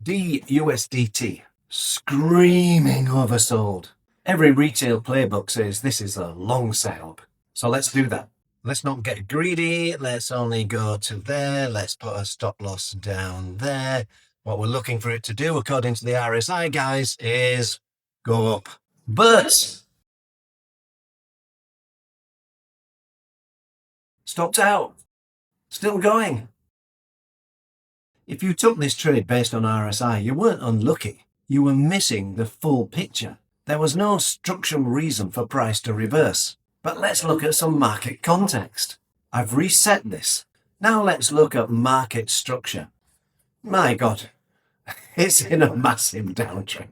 DUSDT, screaming oversold. Every retail playbook says this is a long setup. So let's do that. Let's not get greedy. Let's only go to there. Let's put a stop loss down there. What we're looking for it to do, according to the RSI guys, is go up. But stopped out. Still going. If you took this trade based on RSI, you weren't unlucky. You were missing the full picture. There was no structural reason for price to reverse. But let's look at some market context. I've reset this. Now let's look at market structure. My God, it's in a massive downtrend.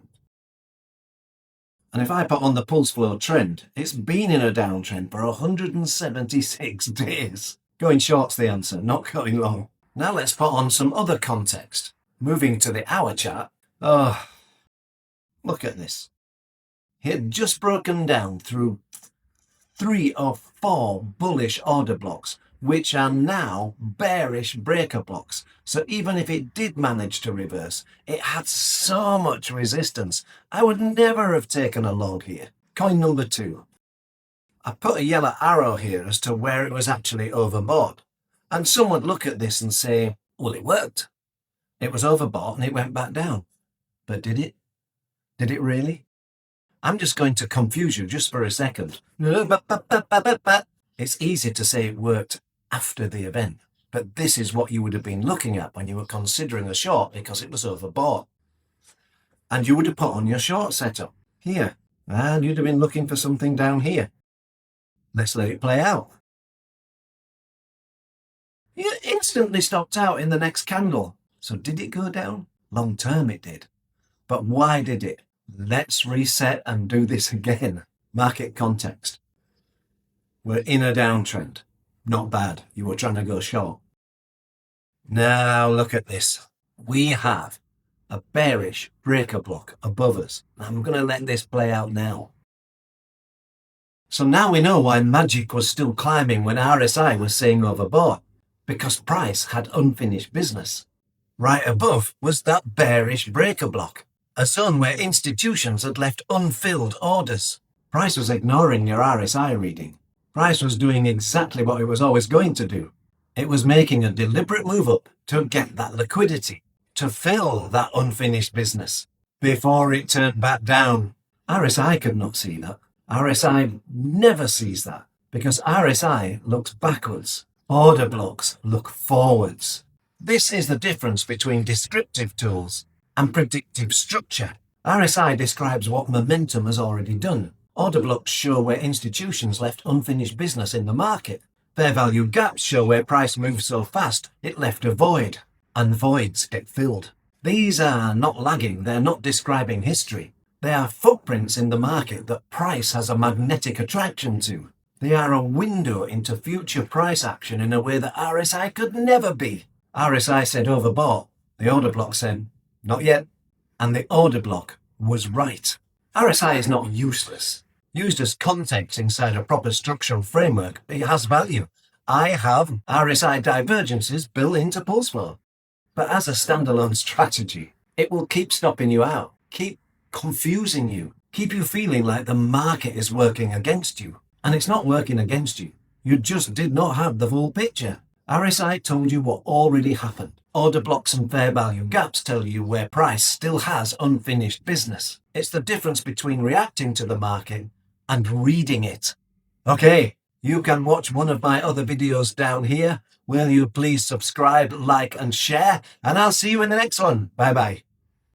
And if I put on the pulse flow trend, it's been in a downtrend for 176 days. Going short's the answer, not going long. Now let's put on some other context. Moving to the hour chart. Oh, look at this. It had just broken down through 3 or 4 bullish order blocks, which are now bearish breaker blocks. So even if it did manage to reverse, it had so much resistance. I would never have taken a long here. Coin number 2. I put a yellow arrow here as to where it was actually overbought. And some would look at this and say, well, it worked. It was overbought and it went back down. But did it? Did it really? I'm just going to confuse you just for a second. It's easy to say it worked after the event, but this is what you would have been looking at when you were considering a short because it was overbought. And you would have put on your short setup here, and you'd have been looking for something down here. Let's let it play out. You instantly stopped out in the next candle. So did it go down? Long term it did. But why did it? Let's reset and do this again. Market context. We're in a downtrend. Not bad. You were trying to go short. Now look at this. We have a bearish breaker block above us. I'm going to let this play out now. So now we know why Magic was still climbing when RSI was saying overbought. Because price had unfinished business. Right above was that bearish breaker block. A zone where institutions had left unfilled orders. Price was ignoring your RSI reading. Price was doing exactly what it was always going to do. It was making a deliberate move up to get that liquidity, to fill that unfinished business, before it turned back down. RSI could not see that. RSI never sees that, because RSI looks backwards. Order blocks look forwards. This is the difference between descriptive tools and predictive structure. RSI describes what momentum has already done. Order blocks show where institutions left unfinished business in the market. Fair value gaps show where price moves so fast it left a void, and voids get filled. These are not lagging, they're not describing history. They are footprints in the market that price has a magnetic attraction to. They are a window into future price action in a way that RSI could never be. RSI said overbought. The order block said, not yet. And the order block was right. RSI is not useless. Used as context inside a proper structural framework, it has value. I have RSI divergences built into pulse flow. But as a standalone strategy, it will keep stopping you out, keep confusing you, keep you feeling like the market is working against you. And it's not working against you. You just did not have the full picture. RSI told you what already happened. Order blocks and fair value gaps tell you where price still has unfinished business. It's the difference between reacting to the market and reading it. Okay, you can watch one of my other videos down here. Will you please subscribe, like and share? And I'll see you in the next one. Bye bye.